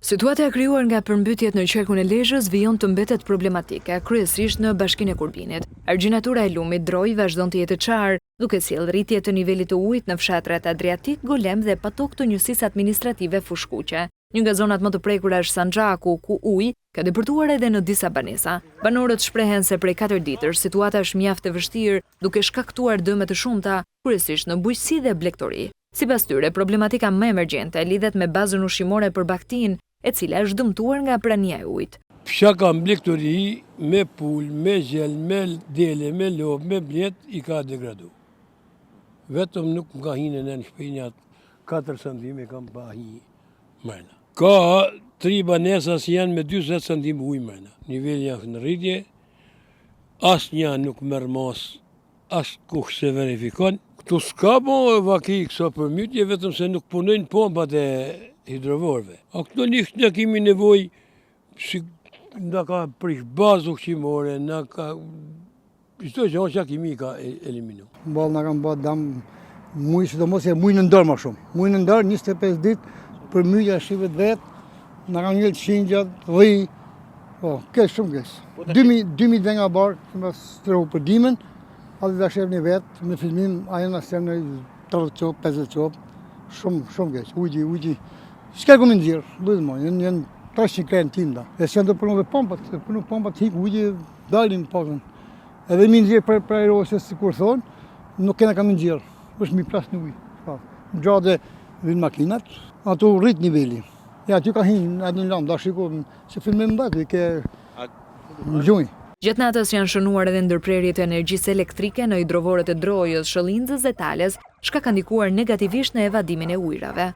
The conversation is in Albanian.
Situata e krijuar nga përmbytjet në qerkun e Lezhës vijon të mbetet problematike, kryesisht në bashkinë e Kurbinit. Argjinatura e lumit Droj vazhdon të jetë çar, duke sjellë rritje të nivelit të ujit në fshatrat Adriatik, Golem dhe patok të njësisë administrative Fushkuqe. Një nga zonat më të prekura është Sanxhaku, ku uji ka depërtuar edhe në disa banesa. Banorët shprehen se prej 4 ditësh situata është mjaft e vështirë, duke shkaktuar dëme të shumta, kryesisht në bujqësi dhe blegtori. Sipas tyre, problematika më emergjente lidhet me bazën ushqimore për Baktin, e cila është dëmtuar nga prania e ujit. Fshaka mbledhtori me pul, me gjel, me dele, me lop, me blet i ka degradu. Vetëm nuk nga hine në shpinjat 4 cm kam pa hi mërna. Ka 3 banesa që janë me 20 cm ujë mërna. Nivelli janë në rritje, asë një nuk merë mos, asë kush se verifikon. Këtu s'ka po vaki këso përmytje, vetëm se nuk punojnë pompat e hidrovorve. A këto një kemi nevoj, si nga ka prish bazë ushqimore, nga ka... Çdo gjë që kemi ka eliminu. Ballë nga kanë bërë dam, mujë, sidomos e mujë në ndër më shumë. Mujë në ndër, 25 ditë, për myja shive vetë, nga kanë njëllë qingjat, dhij, kesh shumë kesh. 2000 dhe nga barë, që më strehu për dimen, atë dhe shef një vetë, me filmim, ajo nga sem në 30 qopë, 50 qopë, shumë kesh, ujgji. Shka këmë nëzirë, bëzë mo, jenë 300 krenë tim da. E s'janë të përnu dhe pompat, se përnu pompat hik, ujgji dalin pasën. Edhe mi nëzirë për aerosës, si kur thonë, nuk kena kam nëzirë, është mi plas në ujë. Gjade vinë makinat, ato rrit nivelli. Ja, aty ka hinë atë një lamë, da shiko, se filmim mbati, ke në gjujnë. Gjatë natës janë shënuar edhe ndërprerjet e energjisë elektrike në hidrovorët e Drojës, Shëllindzës dhe Tales, shka ka ndikuar negativisht në evadimin e ujrave.